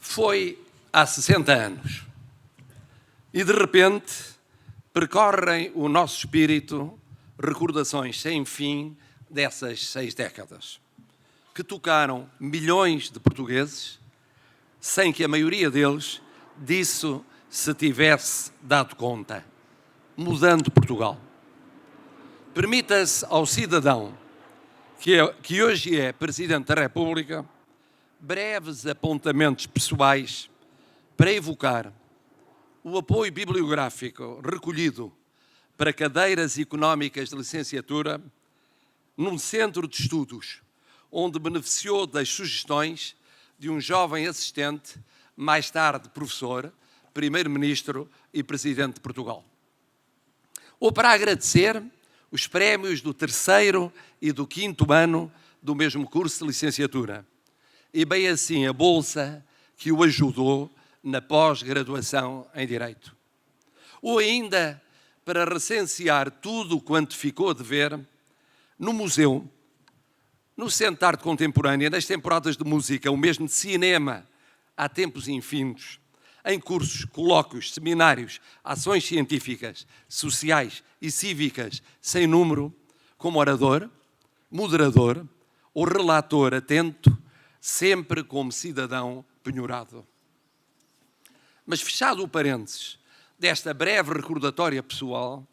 Foi há 60 anos e, de repente, percorrem o nosso espírito recordações sem fim dessas 6 décadas, que tocaram milhões de portugueses, sem que a maioria deles disso se tivesse dado conta, mudando Portugal. Permita-se ao cidadão que hoje é Presidente da República breves apontamentos pessoais para evocar o apoio bibliográfico recolhido para cadeiras económicas de licenciatura num centro de estudos, onde beneficiou das sugestões de um jovem assistente, mais tarde professor, primeiro-ministro e presidente de Portugal. Ou para agradecer os prémios do 3º e do 5º ano do mesmo curso de licenciatura, e bem assim a bolsa que o ajudou na pós-graduação em Direito. Ou ainda para recensear tudo quanto ficou a dever no museu, no Centro de Arte Contemporânea, nas temporadas de música, ou mesmo de cinema, há tempos infindos, em cursos, colóquios, seminários, ações científicas, sociais e cívicas sem número, como orador, moderador ou relator atento, sempre como cidadão penhorado. Mas fechado o parênteses desta breve recordatória pessoal,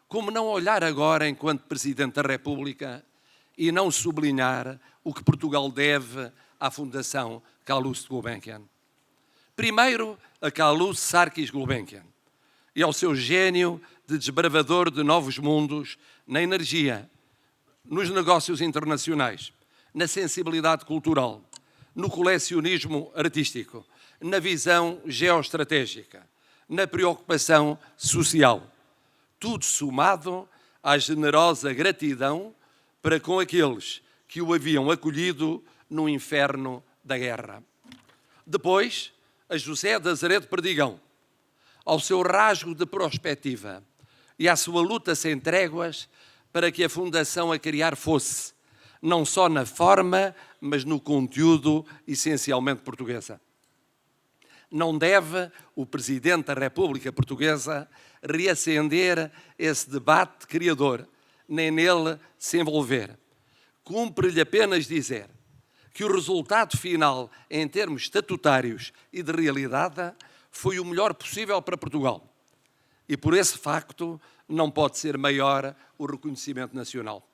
como não olhar agora enquanto Presidente da República e não sublinhar o que Portugal deve à Fundação Calouste Gulbenkian? Primeiro, a Calouste Sarkis Gulbenkian e ao seu gênio de desbravador de novos mundos na energia, nos negócios internacionais, na sensibilidade cultural, no colecionismo artístico, na visão geoestratégica, na preocupação social. Tudo somado à generosa gratidão para com aqueles que o haviam acolhido no inferno da guerra. Depois, a José de Azeredo Perdigão, ao seu rasgo de prospectiva e à sua luta sem tréguas para que a Fundação a criar fosse, não só na forma, mas no conteúdo essencialmente portuguesa. Não deve o Presidente da República Portuguesa reacender esse debate criador, nem nele se envolver. Cumpre-lhe apenas dizer que o resultado final, em termos estatutários e de realidade, foi o melhor possível para Portugal. E por esse facto não pode ser maior o reconhecimento nacional.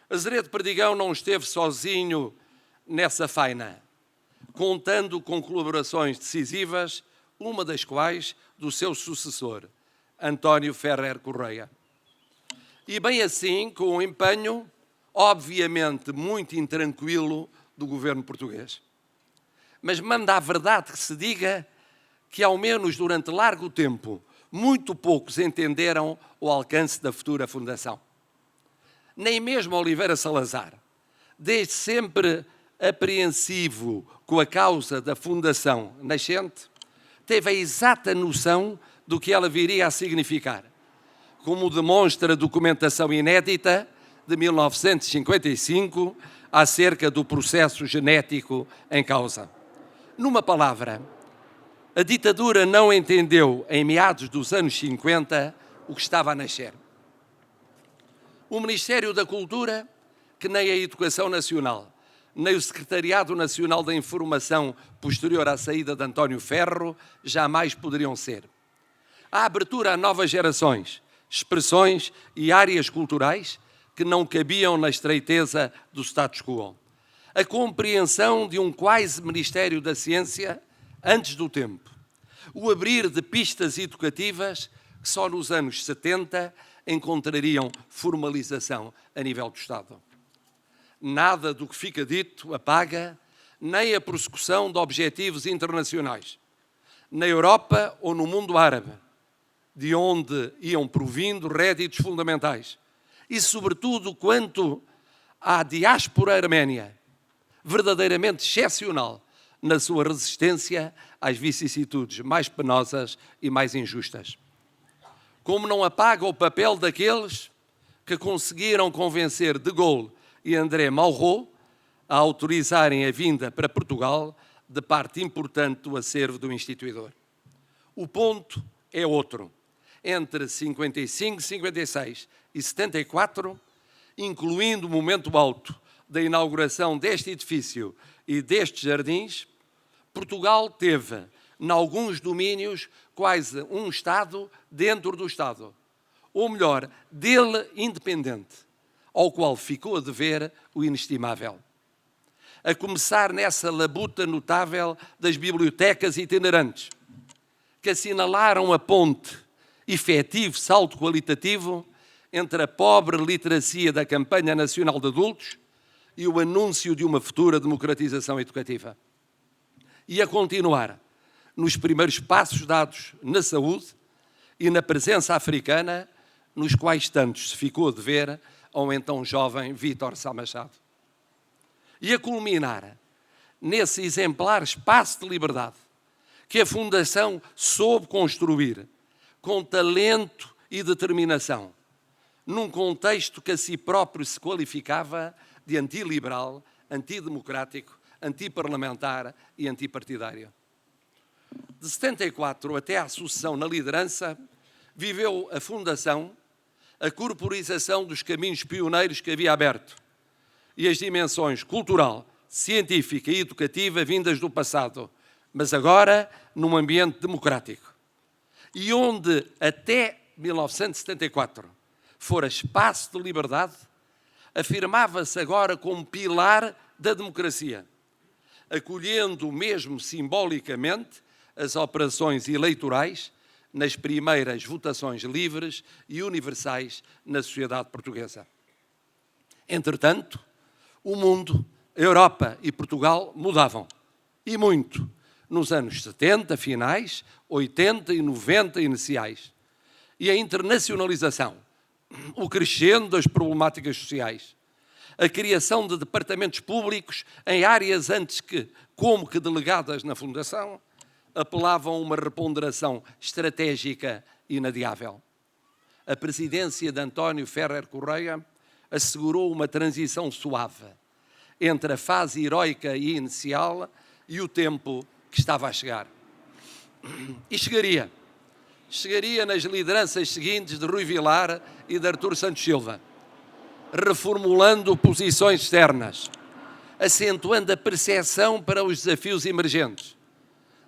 Azeredo Perdigão não esteve sozinho nessa faina, contando com colaborações decisivas, uma das quais do seu sucessor, António Ferrer Correia. E bem assim, com o empenho, obviamente muito intranquilo, do governo português. Mas manda a verdade que se diga que, ao menos durante largo tempo, muito poucos entenderam o alcance da futura fundação. Nem mesmo Oliveira Salazar, desde sempre apreensivo com a causa da fundação nascente, teve a exata noção do que ela viria a significar, como demonstra a documentação inédita de 1955 acerca do processo genético em causa. Numa palavra, a ditadura não entendeu, em meados dos anos 50, o que estava a nascer. O Ministério da Cultura, que nem a Educação Nacional, nem o Secretariado Nacional da Informação posterior à saída de António Ferro, jamais poderiam ser. A abertura a novas gerações, expressões e áreas culturais que não cabiam na estreiteza do status quo. A compreensão de um quase Ministério da Ciência antes do tempo. O abrir de pistas educativas que só nos anos 70 encontrariam formalização a nível do Estado. Nada do que fica dito apaga nem a prossecução de objetivos internacionais, na Europa ou no mundo árabe, de onde iam provindo réditos fundamentais, e sobretudo quanto à diáspora arménia, verdadeiramente excepcional na sua resistência às vicissitudes mais penosas e mais injustas. Como não apaga o papel daqueles que conseguiram convencer de Gaulle e André Malraux a autorizarem a vinda para Portugal de parte importante do acervo do instituidor. O ponto é outro. Entre 55, 56 e 74, incluindo o momento alto da inauguração deste edifício e destes jardins, Portugal teve, em alguns domínios, quase um Estado dentro do Estado. Ou melhor, dele independente, ao qual ficou a dever o inestimável. A começar nessa labuta notável das bibliotecas itinerantes, que assinalaram a ponte, efetivo salto qualitativo, entre a pobre literacia da Campanha Nacional de Adultos e o anúncio de uma futura democratização educativa. E a continuar nos primeiros passos dados na saúde e na presença africana, nos quais tantos se ficou a dever ao então jovem Vítor Sá Machado. E a culminar nesse exemplar espaço de liberdade que a Fundação soube construir com talento e determinação, num contexto que a si próprio se qualificava de antiliberal, antidemocrático, antiparlamentar e antipartidário. De 74 até à sucessão na liderança, viveu a Fundação a corporização dos caminhos pioneiros que havia aberto e as dimensões cultural, científica e educativa vindas do passado, mas agora num ambiente democrático. E onde até 1974 fora espaço de liberdade, afirmava-se agora como pilar da democracia, acolhendo mesmo simbolicamente as operações eleitorais nas primeiras votações livres e universais na sociedade portuguesa. Entretanto, o mundo, a Europa e Portugal mudavam, e muito, nos anos 70 finais, 80 e 90 iniciais. E a internacionalização, o crescendo das problemáticas sociais, a criação de departamentos públicos em áreas antes que, como que delegadas na Fundação, apelavam a uma reponderação estratégica inadiável. A presidência de António Ferrer Correia assegurou uma transição suave entre a fase heroica e inicial e o tempo que estava a chegar. E chegaria nas lideranças seguintes de Rui Vilar e de Artur Santos Silva, reformulando posições externas, acentuando a percepção para os desafios emergentes,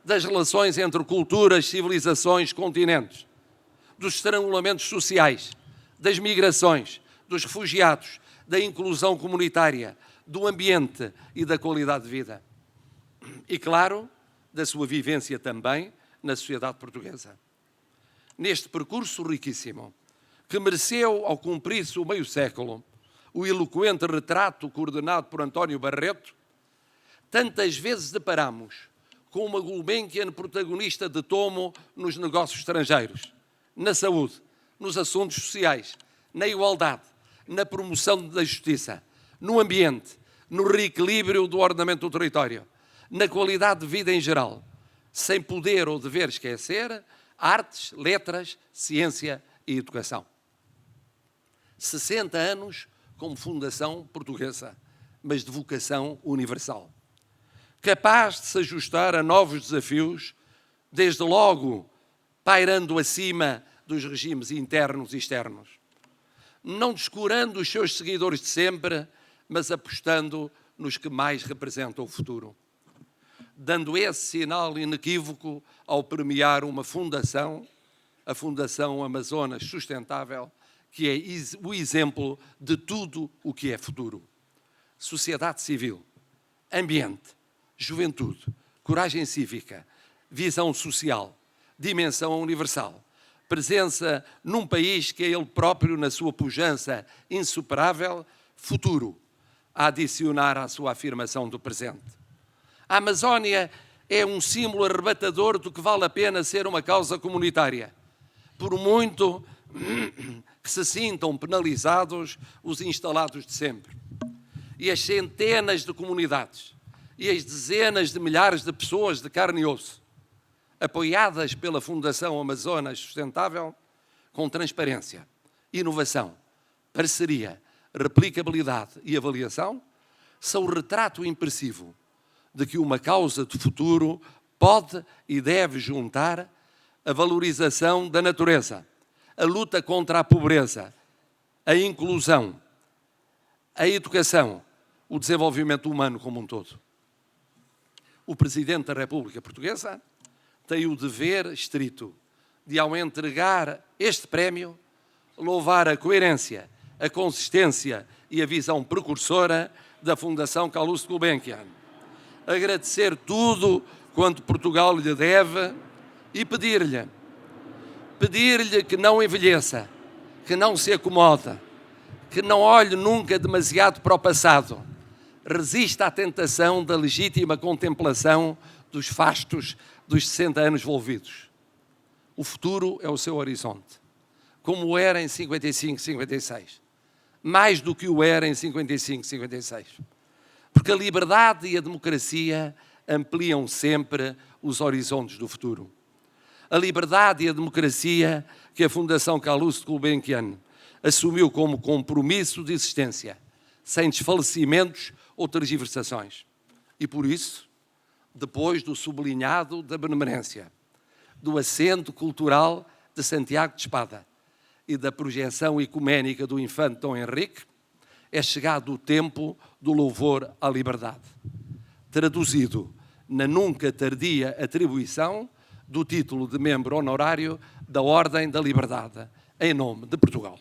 das relações entre culturas, civilizações, continentes, dos estrangulamentos sociais, das migrações, dos refugiados, da inclusão comunitária, do ambiente e da qualidade de vida. E, claro, da sua vivência também na sociedade portuguesa. Neste percurso riquíssimo, que mereceu, ao cumprir-se o meio século, o eloquente retrato coordenado por António Barreto, tantas vezes deparamos com uma Gulbenkian protagonista de tomo nos negócios estrangeiros, na saúde, nos assuntos sociais, na igualdade, na promoção da justiça, no ambiente, no reequilíbrio do ordenamento do território, na qualidade de vida em geral, sem poder ou dever esquecer artes, letras, ciência e educação. 60 anos como fundação portuguesa, mas de vocação universal. Capaz de se ajustar a novos desafios, desde logo pairando acima dos regimes internos e externos. Não descurando os seus seguidores de sempre, mas apostando nos que mais representam o futuro. Dando esse sinal inequívoco ao premiar uma fundação, a Fundação Amazonas Sustentável, que é o exemplo de tudo o que é futuro. Sociedade civil, ambiente, juventude, coragem cívica, visão social, dimensão universal, presença num país que é ele próprio, na sua pujança insuperável, futuro, a adicionar à sua afirmação do presente. A Amazónia é um símbolo arrebatador do que vale a pena ser uma causa comunitária, por muito que se sintam penalizados os instalados de sempre. E as centenas de comunidades e as dezenas de milhares de pessoas de carne e osso, apoiadas pela Fundação Amazonas Sustentável, com transparência, inovação, parceria, replicabilidade e avaliação, são o retrato impressivo de que uma causa de futuro pode e deve juntar a valorização da natureza, a luta contra a pobreza, a inclusão, a educação, o desenvolvimento humano como um todo. O Presidente da República Portuguesa tem o dever estrito de, ao entregar este prémio, louvar a coerência, a consistência e a visão precursora da Fundação Calouste Gulbenkian, agradecer tudo quanto Portugal lhe deve e pedir-lhe que não envelheça, que não se acomode, que não olhe nunca demasiado para o passado, resista à tentação da legítima contemplação dos fastos dos 60 anos volvidos. O futuro é o seu horizonte, como era em 55, 56. Mais do que o era em 55, 56. Porque a liberdade e a democracia ampliam sempre os horizontes do futuro. A liberdade e a democracia que a Fundação Calouste Gulbenkian assumiu como compromisso de existência, sem desfalecimentos ou tergiversações. E por isso, depois do sublinhado da benemerência, do acento cultural de Santiago de Espada e da projeção ecuménica do infante Dom Henrique, é chegado o tempo do louvor à liberdade, traduzido na nunca tardia atribuição do título de membro honorário da Ordem da Liberdade, em nome de Portugal.